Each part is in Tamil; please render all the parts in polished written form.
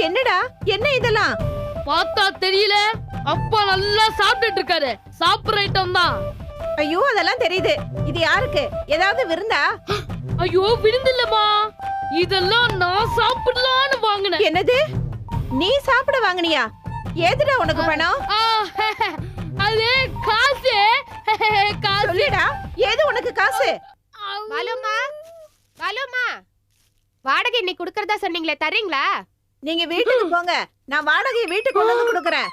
என்னடா என்ன இதெல்லாம்? பார்த்தா தெரியல, அப்பா நல்லா சாப்பிட்டுட்டு இருக்காரு. சாப்பிடுற ஐட்டம் தான். ஐயோ அதெல்லாம் தெரியுது. இது யாருக்கு? ஏதாவது விருந்தா? ஐயோ விருந்தில்லமா, இதெல்லாம் நான் சாப்பிடலான்னு வாங்கினேன். என்னது? நீ சாப்பிட வாங்குனியா? ஏதுடா உனக்கு பணம்? அது காசு. காசு சொல்லுடா, ஏது உனக்கு காசு? வாலுமா, வாலுமா, வாடகை இன்னைக்கு குடுக்கறதா சொன்னீங்களே, தர்றீங்களா? நீங்க வீட்டுக்கு போங்க, நான் வாடகையை வீட்டுக்கு கொண்டு வந்து கொடுக்கறேன்.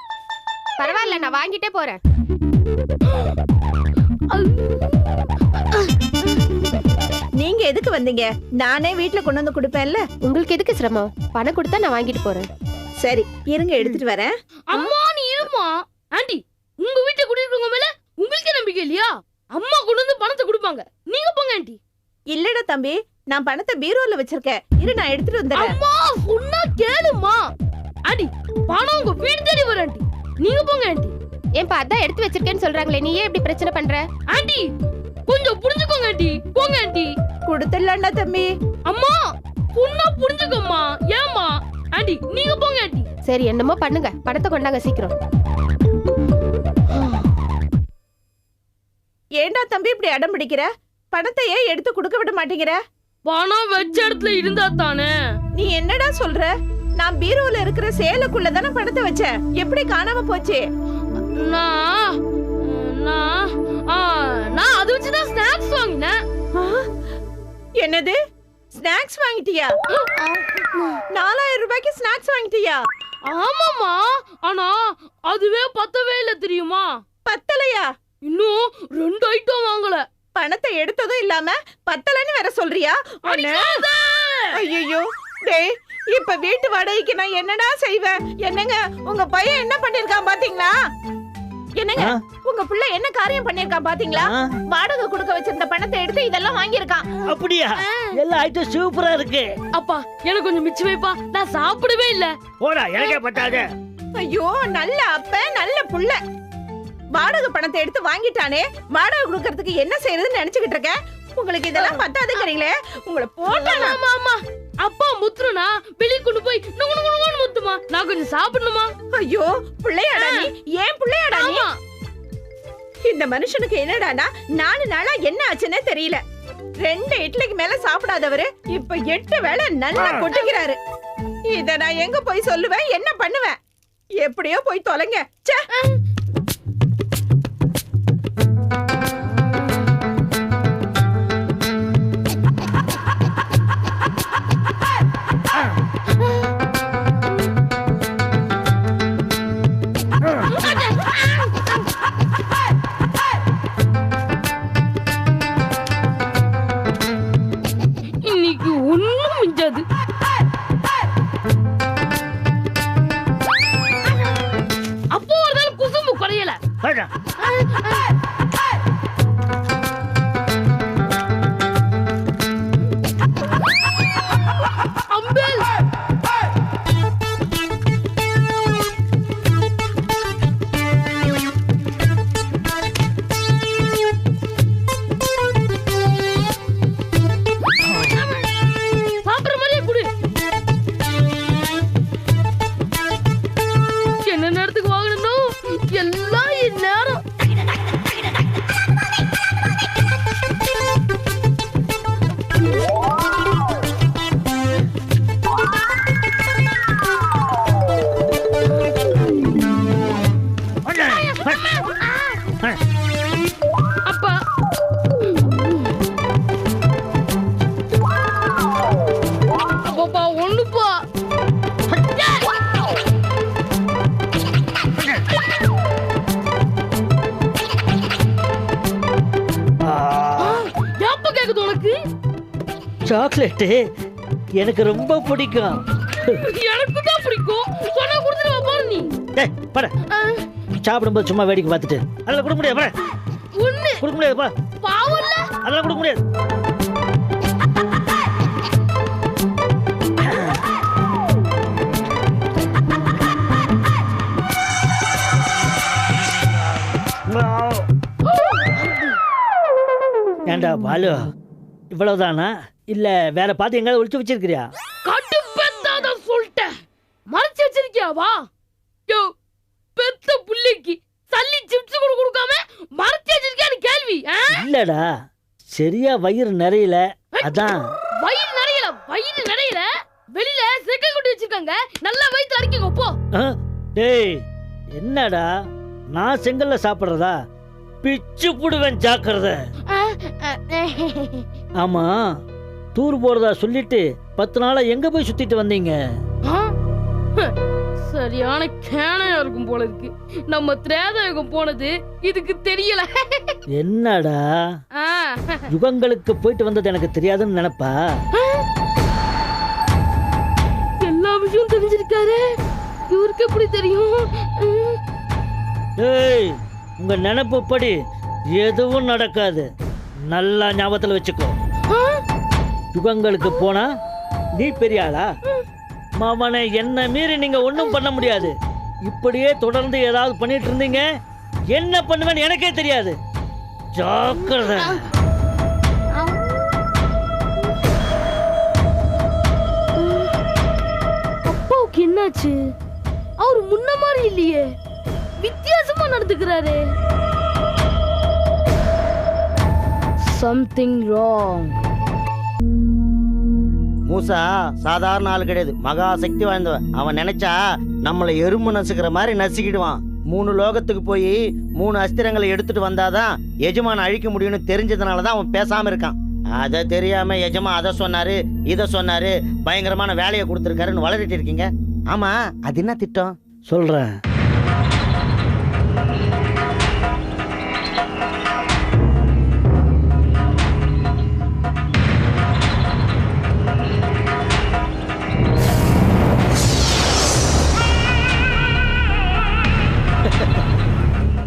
பரவாயில்ல, நான் வாங்கிட்டே போறேன். நீங்க எதுக்கு வந்தீங்க? நானே வீட்டுல கொண்டு வந்து கொடுப்பேன்ல. உங்களுக்கு எதுக்கு சிரமம்? பணம் கொடுத்தா நான் வாங்கிட்டு போறேன். சரி இருங்க, எடுத்துட்டு வரேன். அம்மா நீ இருமா. ஆண்டி, உங்க வீட்டை குடியிருக்கவங்க மேல உங்களுக்கே நம்பிக்கை இல்லையா? அம்மா கொண்டு வந்து பணத்தை கொடுப்பாங்க, நீங்க போங்க ஆண்டி. இல்லடா தம்பி, நான் பணத்தை பீரோல வச்சிருக்கேன். இரு நான் எடுத்துட்டு வந்துடுறேன். அம்மா சொன்னா கேளுமா. ஆண்டி, பணம் உங்க வீடு தேடி வரும் ஆண்டி, நீங்க போங்க ஆண்டி. ஏன்பா அதான் எடுத்து வச்சிருக்கேன்னு சொல்றாங்களே, நீ ஏன் இப்படி பிரச்சனை பண்ற? ஆண்டி கொஞ்சம் புரிஞ்சுக்கோங்க ஆண்டி, போங்க ஆண்டி. கொடுத்துடலாம்டா தம்பி. அம்மா பொண்ணா புரிஞ்சுக்கோமா. ஏமா ஆண்டி, நீங்க போங்க ஆண்டி. சரி என்னமோ பண்ணுங்க, பணத்தை கொண்டாங்க சீக்கிரம். ஏண்டா தம்பி இப்படி அடம் பிடிக்கிற? பணத்தை ஏன் எடுத்து கொடுக்க விட மாட்டேங்கிற? பணம் வச்ச இடத்துல இருந்தா தானே. நீ என்னடா சொல்ற? நான் பீரோல இருக்கிற சேலுக்குள்ள தானே பணத்தை வச்சேன். எப்படி காணாம போச்சு? நான் நான் நான் அது வச்சுதான் ஸ்நாக்ஸ் வாங்கினேன். என்னது? ஸ்நாக்ஸ் வாங்கிட்டியா? 4000 ரூபாய்க்கு ஸ்நாக்ஸ் வாங்கிட்டியா? ஆமாமா, ஆனா அதுவே பத்தவே இல்ல தெரியுமா? பத்தலையா? இன்னும் 2 ஐட்டம் வாங்கல. பணத்தை எடுத்ததும் இல்லாம பத்தலன்னு வேற சொல்றியா? ஐயோ டேய், இப்ப வீட்டு வாடகைக்கு நான் என்னடா செய்வேன்? என்னங்க உங்க பையன் என்ன பண்ணிருக்கான் பாத்தீங்களா? என்னங்க உங்க பிள்ளை என்ன காரியம் பண்ணிருக்கான் பாத்தீங்களா? வாடகை கொடுக்க வச்சிருந்த பணத்தை எடுத்து இதெல்லாம் வாங்கியிருக்கான். அப்படியா? எல்லா ஐட்டம் சூப்பரா இருக்கு. அப்பா எனக்கு கொஞ்சம் மிச்சம் வைப்பா, நான் சாப்பிடவே இல்ல. போடா, எனக்கே பத்தாது. ஐயோ நல்ல அப்ப நல்ல புள்ள. வாடகை பணத்தை எடுத்து வாங்கிட்டானே, வாடகை கொடுக்கறதுக்கு என்ன செய்யறதுன்னு நினைச்சுக்கிட்டு இருக்கேன். உங்களுக்கு இதெல்லாம் பத்தாதுங்கிறீங்களே, உங்களை போட்டானா? ஆமா, அப்பா முத்துறனா வெளிய கொண்டு போய் நுங்குனு முத்துமா, நான் கொஞ்சம் சாப்பிடணுமா. ஐயோ பிள்ளையாடா நீ? ஏன் பிள்ளையாடா நீ? இந்த மனுஷனுக்கு என்னடானா 4 நாளா என்ன ஆச்சுன்னே தெரியல. 2 இட்லிக்கு மேல சாப்பிடாதவரு இப்ப 8 வேளை நல்லா கொட்டுகிறாரு. இத நான் எங்க போய் சொல்லுவேன்? என்ன பண்ணுவேன்? எப்படியோ போய் தொலைங்க. ச்சே. இன்னைக்கு ஒண்ணும் மிஞ்சாது. அப்போ ஒரு நாள் குசும்பு குறையல. போடா. அம்பேல் சாப்பிடுற மாதிரியே குடு. என்ன நேரத்துக்கு வாங்கணும் எல்லாம் இந்நேரம். அப்பா அப்பா ஒண்ணுப்பா. எப்ப கேக்குது உனக்கு? சாக்லேட் எனக்கு ரொம்ப பிடிக்கும். எனக்கு தான் பிடிக்கும். சொன்னா கொடுத்துட்டு வா பாரு நீ. டேய் பட. சாப்பிடும்போது சும்மா வேடிக்கை பார்த்துட்டு அதெல்லாம் கொடுக்க முடியாது. பட. ஒண்ணு கொடுக்க முடியாதுப்பா. பாவம்ல. அதெல்லாம் கொடுக்க முடியாது. ஏண்டா பாலு, இவ்வளவுதானா? இல்ல வேற பார்த்து எங்காவது ஒளிச்சு வச்சிருக்கிறியா? கடுப்பேத்தாத சொல்லிட்டேன். கேள்வியாவா? யோ, பெத்த புள்ளைக்கு சல்லி சிப்ஸ் கூட கொடுக்காம மறைச்சு வச்சிருக்கேன்னு கேள்வி. இல்லடா, சரியா வயிறு நிறையல, அதான். வயிறு நிறையல வெளியில செக்கல் கொட்டி வச்சிருக்காங்க, நல்லா வயித்துல அடிக்கங்க போ. டேய், என்னடா நான் செங்கல்ல சாப்பிடுறதா? பிச்சு புடுவேன், ஜாக்கிரதை. ஆமா, டூர் போறதா சொல்லிட்டு 10 நாளா எங்க போய் சுத்திட்டு வந்தீங்க? சரியான கேனையா இருக்கும் போல இருக்கு. நம்ம திரேதாயுகம் போனது இதுக்கு தெரியல. என்னடா யுகங்களுக்கு போயிட்டு வந்தது எனக்கு தெரியாதுன்னு நினைப்பா? எல்லா விஷயம் தெரிஞ்சிருக்காரு, இவருக்கு எப்படி தெரியும்? ஏய், உங்க நினைப்பு படி எதுவும் நடக்காது, நல்லா ஞாபகத்துல வச்சுக்கோ. யுகங்களுக்கு போனா நீ பெரிய ஆளா? மாமனை என்ன மீறி நீங்க ஒண்ணும் பண்ண முடியாது. இப்படியே தொடர்ந்து ஏதாவது பண்ணிட்டு இருந்தீங்க, என்ன பண்ணுவேன்னு எனக்கே தெரியாது. ஜாக்கிரதை. அப்பாவுக்கு என்னாச்சு? அவர் முன்ன மாதிரி இல்லையே, வித்தியாசமா நடந்துக்கிறாரு. Something wrong. மூசா சாதாரண ஆள் கிடையாது, மகா சக்தி வாய்ந்தவன். அவன் நினைச்சா நம்மளை எறும்பு நசுக்கிற மாதிரி நசுக்கிடுவான். 3 லோகத்துக்கு போய் 3 அஸ்திரங்களை எடுத்துட்டு வந்தாதான் எஜமான அழிக்க முடியும்னு தெரிஞ்சதுனாலதான் அவன் பேசாம இருக்கான். அதை தெரியாம எஜமா அதை சொன்னாரு, இதை சொன்னாரு, பயங்கரமான வேலையை கொடுத்துருக்காருன்னு வளரிட்டு இருக்கீங்க. ஆமா, அது என்ன திட்டம்? சொல்றேன்.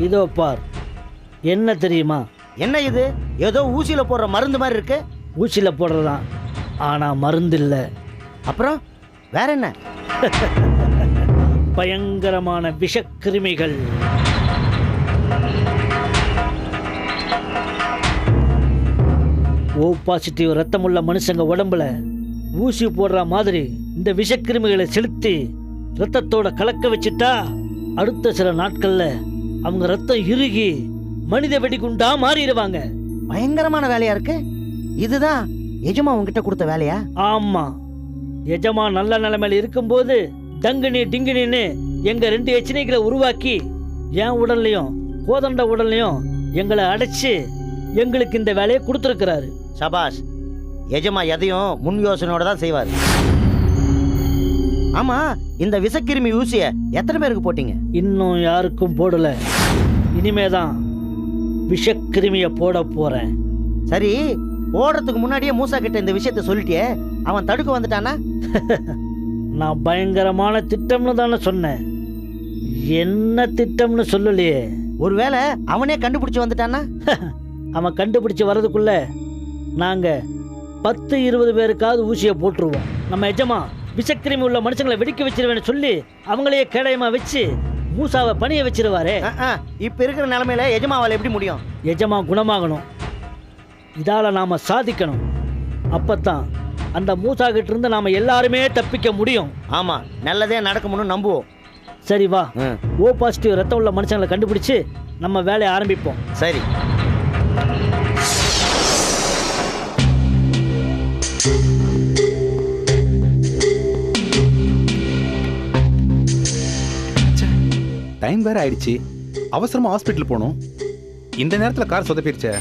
இதோ பார். என்ன தெரியுமா? என்ன இது? ஏதோ ஊசியில போடுற மருந்து மாதிரி இருக்கு. ஊசியில போடுறதான், ஆனா மருந்து இல்ல. அப்புறம் வேற என்ன? பயங்கரமான விஷக்கிருமிகள். ஓ பாசிட்டிவ் ரத்தமுள்ள மனுஷங்க உடம்புல ஊசி போடுற மாதிரி இந்த விஷக்கிருமிகளை செலுத்தி ரத்தத்தோட கலக்க வச்சுட்டா அடுத்த சில நாட்கள்ல அவங்க ரத்தம் இறுகி மனித வெடிகுண்டா மாறிடுவாங்க. பயங்கரமான வேலையா இருக்கு. இதுதான் எஜமா உங்ககிட்ட கொடுத்த வேலையா? ஆமா, எஜமா நல்ல நிலைமையில இருக்கும்போது டங்கினி டிங்கினின்னு எங்க 2 எச்சனைகளை உருவாக்கி என் உடல்லையும் கோதண்ட உடல்லையும் எங்களை அடைச்சு எங்களுக்கு இந்த வேலையை கொடுத்துருக்கிறாரு. சபாஷ். எஜமா எதையும் முன் யோசனையோட தான் செய்வார். ஆமா, இந்த விஷக்கிருமி ஊசிய எத்தனை பேருக்கு போட்டீங்க? இன்னும் யாருக்கும் போடல, இனிமேதான் விஷக்கிருமிய போட போறேன். சரி, போடுறதுக்கு முன்னாடியே மூசா கிட்ட இந்த விஷயத்த சொல்லிட்டியே, அவன் தடுக்க வந்துட்டானா? நான் பயங்கரமான திட்டம்னு தானே சொன்னேன், என்ன திட்டம்னு சொல்லலையே. ஒருவேளை அவனே கண்டுபிடிச்சு வந்துட்டானா? அவன் கண்டுபிடிச்சு வர்றதுக்குள்ள நாங்க 10-20 பேருக்காவது ஊசியை போட்டுருவோம். நம்ம எஜமா விஷக்கிருமி உள்ள மனுஷங்களை வெடிக்க வச்சிருவேன்னு சொல்லி அவங்களையே கேடயமா வச்சு மூசாவை பணிய வச்சிருவாரு. இப்ப இருக்கிற நிலைமையில எஜமாவால எப்படி முடியும்? எஜமா குணமாகணும், இதால நாம சாதிக்கணும். அப்பத்தான் அந்த மூசா கிட்ட இருந்து நாம எல்லாருமே தப்பிக்க முடியும். ஆமா, நல்லதே நடக்கும்னு நம்புவோம். சரி வா, ஓ பாசிட்டிவ் ரத்தம் உள்ள மனுஷங்களை கண்டுபிடிச்சு நம்ம வேலையை ஆரம்பிப்போம். சரி. டைம் வேற ஆயிடுச்சு, அவசரமா ஹாஸ்பிட்டல் போகணும். இந்த நேரத்தில் கார் சொதப்பிருச்சே.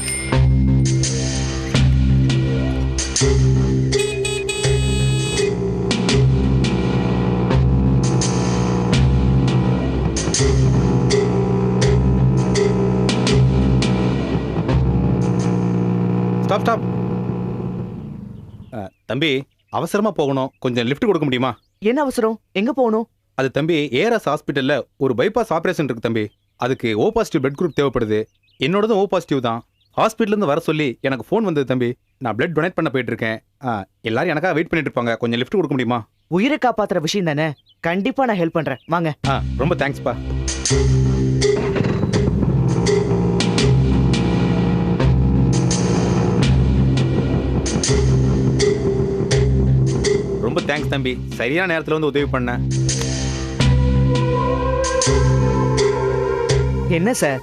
Stop stop. தம்பி, அவசரமா போகணும், கொஞ்சம் லிஃப்ட் கொடுக்க முடியுமா? என்ன அவசரம்? எங்க போகணும்? அது தம்பி, ஏஆர்எஸ் ஹாஸ்பிட்டல்ல ஒரு பைபாஸ் ஆபரேஷன் இருக்கு தம்பி. அதுக்கு ஓ பாசிட்டிவ் பிளட் குரூப் தேவைப்படுது. என்னோடதும் ஓ பாசிட்டிவ் தான். ஹாஸ்பிட்டல்ல இருந்து வர சொல்லி எனக்கு ஃபோன் வந்தது தம்பி. நான் பிளட் டொனேட் பண்ண போயிட்டு இருக்கேன். எல்லாரும் எனக்காக வெயிட் பண்ணிட்டு இருப்பாங்க, கொஞ்சம் லிஃப்ட் கொடுக்க முடியுமா? உயிரை காப்பாத்துற விஷயம் தானே, கண்டிப்பா நான் ஹெல்ப் பண்றேன், வாங்க. ரொம்ப தேங்க்ஸ்ப்பா. ரொம்ப தேங்க்ஸ் தம்பி, சரியான நேரத்தில் வந்து உதவி பண்ண. என்ன சார்,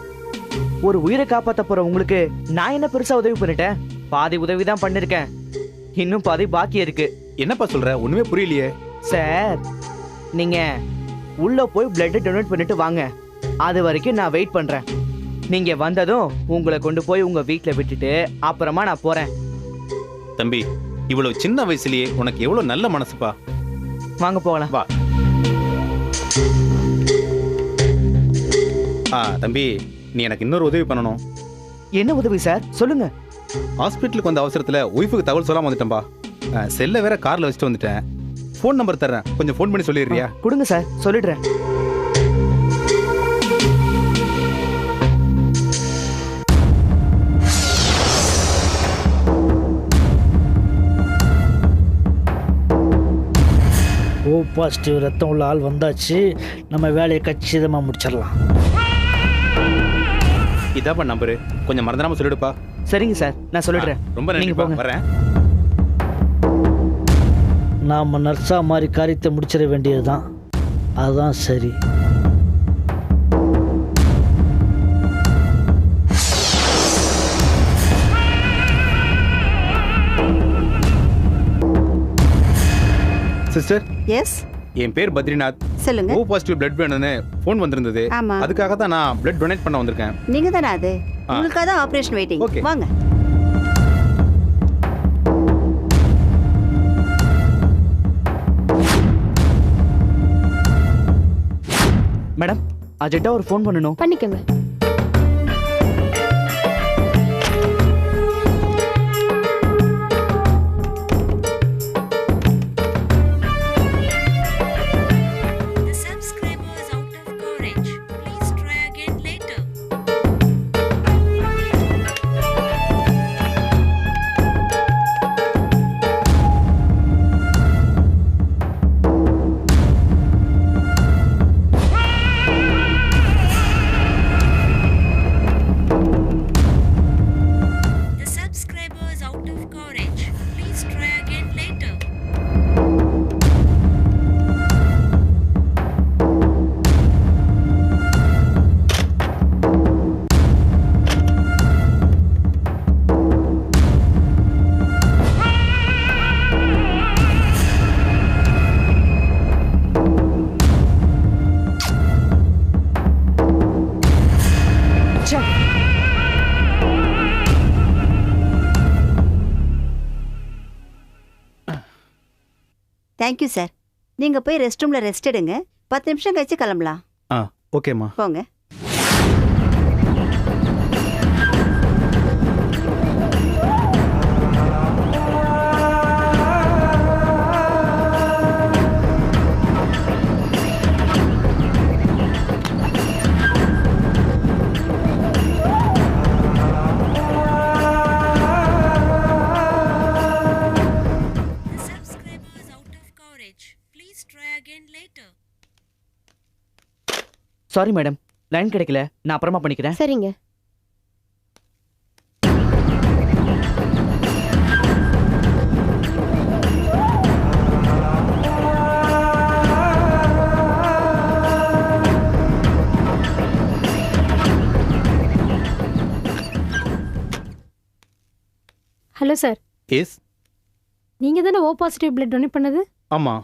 ஒரு உயிரை காப்பாத்த போற உங்களுக்கு நான் என்ன பெருசா உதவி பண்ணிட்டேன்? பாதி உதவி தான் பண்ணிருக்கேன், இன்னும் பாதி பாக்கி இருக்கு. என்னப்பா சொல்ற? ஒண்ணுமே புரியலையே. சார், நீங்க உள்ள போய் பிளட் டொனேட் பண்ணிட்டு வாங்க, அது வரைக்கும் நான் வெயிட் பண்றேன். நீங்க வந்ததும் உங்களை கொண்டு போய் உங்க வீட்டுல விட்டுட்டு அப்புறமா நான் போறேன். தம்பி, இவ்வளவு சின்ன வயசுலயே உனக்கு எவ்வளவு நல்ல மனசுப்பா. வாங்க போகலாம். வா. தம்பி, நீ எனக்கு இன்னொரு உதவி பண்ணணும். என்ன உதவி சார்? சொல்லுங்க. ஹாஸ்பிட்டலுக்கு வந்த அவசரத்துல ஒய்ஃபுக்கு தகவல் சொல்லாம வந்துட்டேன்பா. செல்ல வேற கார்ல வச்சுட்டு வந்துட்டேன். ஃபோன் நம்பர் தர்றேன், கொஞ்சம் ஃபோன் பண்ணி சொல்லிடுறியா? கொடுங்க சார், சொல்லிடுறேன். ஓ பாசிட்டிவ் ரத்தம் உள்ள ஆள் வந்தாச்சு. நம்ம வேலையை கச்சிதமாக முடிச்சிடலாம். இதாப்பா நம்பரு, கொஞ்சம் மறந்துடாம சொல்லிடுப்பா. சரிங்க சார், நான் சொல்லிடுறேன். ரொம்ப நீங்க நன்றிப்பா, போங்க. வரேன். நாம் நர்ஸா மாதிரி காரியத்தை முடிச்சிட வேண்டியது தான். அதுதான் சரி. சிஸ்டர், எஸ், என் பேர் பத்ரிநாத். சொல்லுங்க. ஓ பாசிட்டிவ் பிளட் வேணும்னு ஃபோன் வந்திருந்தது. ஆமா, அதுக்காக தான் நான் பிளட் டொனேட் பண்ண வந்திருக்கேன். நீங்க தானே அது? உங்களுக்காக தான் ஆபரேஷன் வெயிட்டிங். Okay. வாங்க. மேடம், அர்ஜென்ட்டா ஒரு ஃபோன் பண்ணணும். பண்ணிக்கோங்க. The subscriber is out of coverage. Please try again later. The subscriber is out of coverage. Please try again later. Thank you sir. நீங்க போய் ரெஸ்ட் ரூம்ல ரெஸ்ட் எடுங்க. 10 நிமிஷம் கழிச்சு கிளம்பலாம். ஓகேம்மா. போங்க. The subscriber is out of coverage. Please try again later. Sorry madam, line கிடைக்கல, நான் அப்புறமா பண்ணிக்கிறேன். சரிங்க. Hello sir, yes. நீங்க தானே ஓ பாசிட்டிவ் பிளட் டொனேட் பண்ணது? ஆமா.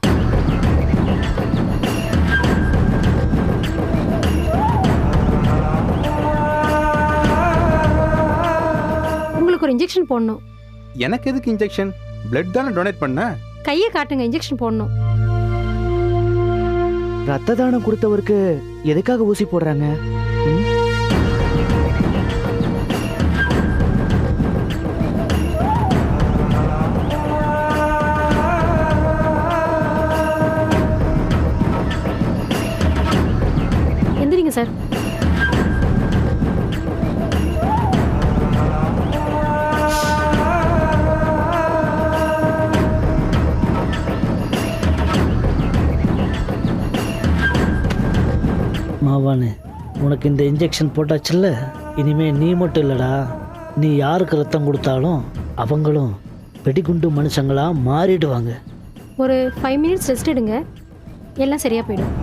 உங்களுக்கு ஒரு இன்ஜெக்ஷன் போடணும். எனக்கு எதுக்கு இன்ஜெக்ஷன்? பிளட் தானே டொனேட் பண்ண. கையை காட்டுங்க, இன்ஜெக்ஷன் போடணும். ரத்த தானம் கொடுத்தவருக்கு எதுக்காக ஊசி போடுறாங்க? ம்? எந்திரிங்க சார். மாவானு, உனக்கு இந்த இன்ஜெக்ஷன் போட்டாச்சுல்ல, இனிமே நீ மட்டும் இல்லடா, நீ யாருக்கு ரத்தம் கொடுத்தாலும் அவங்களும் வெடிகுண்டு மனுஷங்களா மாறிடுவாங்க. ஒரு 5 மினிட்ஸ் ரெஸ்ட் எடுங்க, எல்லாம் சரியா போயிடும்.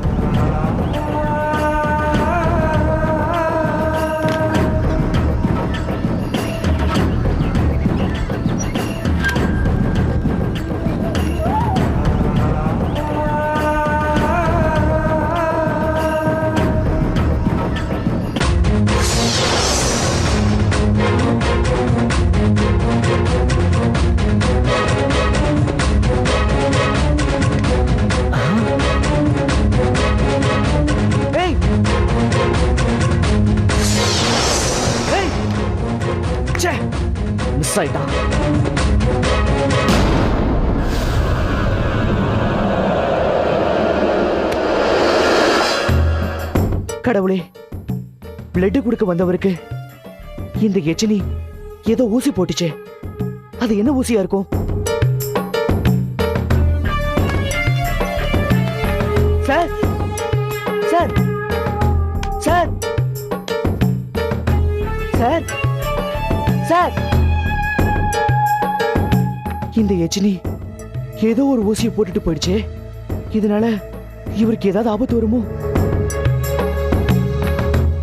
மிஸ் ஆயிட்டான். கடவுளே, பிளட் கொடுக்க வந்தவருக்கு இந்த எச்சினி ஏதோ ஊசி போட்டுச்சே. அது என்ன ஊசியா இருக்கும்? Sir sir sir sir sir, இந்த எச்சினி ஏதோ ஒரு ஊசியை போட்டுட்டு போயிடுச்சே. இதனால இவருக்கு ஏதாவது ஆபத்து வருமோ?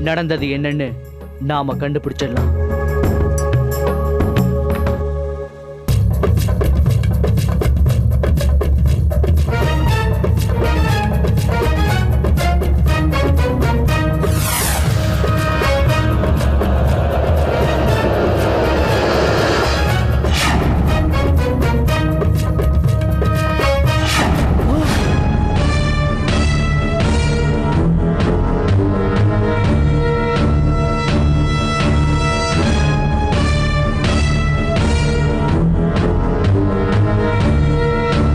நடந்தது என்னன்னு நாம கண்டுபிடிச்சிடலாம்.